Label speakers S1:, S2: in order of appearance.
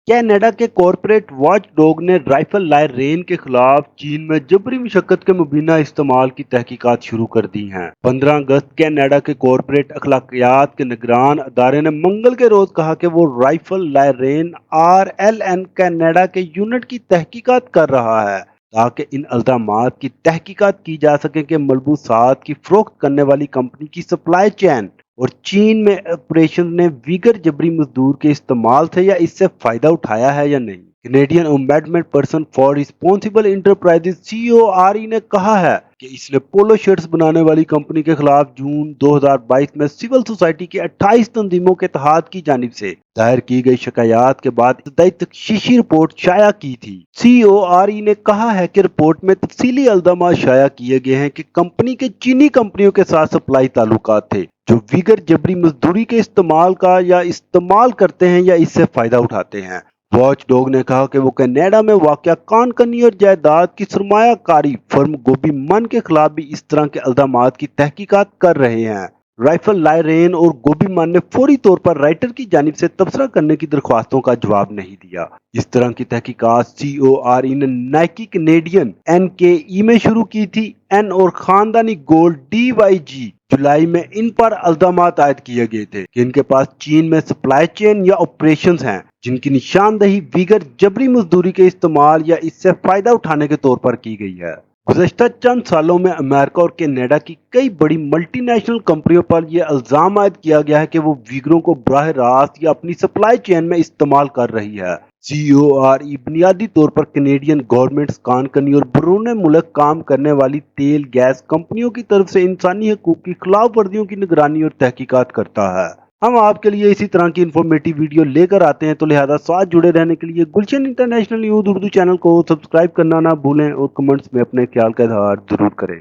S1: Canada کے corporate watch dog نے rifle لائرین کے خلاف چین میں جبری مشقت کے مبینہ استعمال کی تحقیقات شروع کر دی ہیں۔ 15 اگست کینیڈا کے کارپوریٹ اخلاقیات کے نگران ادارے نے منگل کے روز کہا کہ وہ رائفل لائرین RLN کینیڈا کے یونٹ کی تحقیقات کر رہا ہے تاکہ ان الزامات کی تحقیقات کی جا سکے کہ ملبوسات کی فروخت کرنے والی کمپنی کی سپلائی چین اور چین میں آپریشن نے ویگر جبری مزدور کے استعمال سے یا اس سے فائدہ اٹھایا ہے یا نہیں۔ Canadian ombudsperson for responsible enterprises CORE نے کہا ہے کہ اس نے پولو شرٹس بنانے والی کمپنی کے خلاف جون 2022 میں سول سوسائٹی کی 28 تنظیموں کے اتحاد کی جانب سے دائر کی گئی شکایات کے بعد ابتدائی تشخیصی رپورٹ شائع کی تھی۔ CORE نے کہا ہے کہ رپورٹ میں تفصیلی الزامات شائع کیے گئے ہیں کہ کمپنی کے چینی کمپنیوں کے ساتھ سپلائی تعلقات تھے جو ویگر جبری مزدوری کے استعمال کا یا استعمال کرتے ہیں یا اس سے فائدہ اٹھاتے ہیں۔ واچ ڈوگ نے کہا کہ وہ کینیڈا میں واقع کان کنی اور جائیداد کی سرمایہ کاری فرم گوبی من کے خلاف بھی اس طرح کے الزامات کی تحقیقات کر رہے ہیں۔ رائفل لائرین اور گوبی من نے فوری طور پر رائٹر کی جانب سے تبصرہ کرنے کی درخواستوں کا جواب نہیں دیا۔ اس طرح کی تحقیقات CORE نے نائکی کینیڈین NKE میں شروع کی تھی۔ N اور خاندانی گولڈ DYG جولائی میں ان پر الزامات عائد کیے گئے تھے کہ ان کے پاس چین میں سپلائی چین یا آپریشنز ہیں جن کی نشاندہی ویگر جبری مزدوری کے استعمال یا اس سے فائدہ اٹھانے کے طور پر کی گئی ہے۔ گزشتہ چند سالوں میں امریکہ اور کینیڈا کی کئی بڑی ملٹی نیشنل کمپنیوں پر یہ الزام عائد کیا گیا ہے کہ وہ ویگروں کو براہ راست یا اپنی سپلائی چین میں استعمال کر رہی ہے۔ CORE بنیادی طور پر کینیڈین گورنمنٹس، کان کنی اور بیرون ملک کام کرنے والی تیل گیس کمپنیوں کی طرف سے انسانی حقوق کی خلاف ورزیوں کی نگرانی اور تحقیقات کرتا ہے۔ ہم آپ کے لیے اسی طرح کی انفارمیٹیو ویڈیو لے کر آتے ہیں، تو لہذا ساتھ جڑے رہنے کے لیے گلشن انٹرنیشنل نیوز اردو چینل کو سبسکرائب کرنا نہ بھولیں اور کمنٹس میں اپنے خیال کا اظہار ضرور کریں۔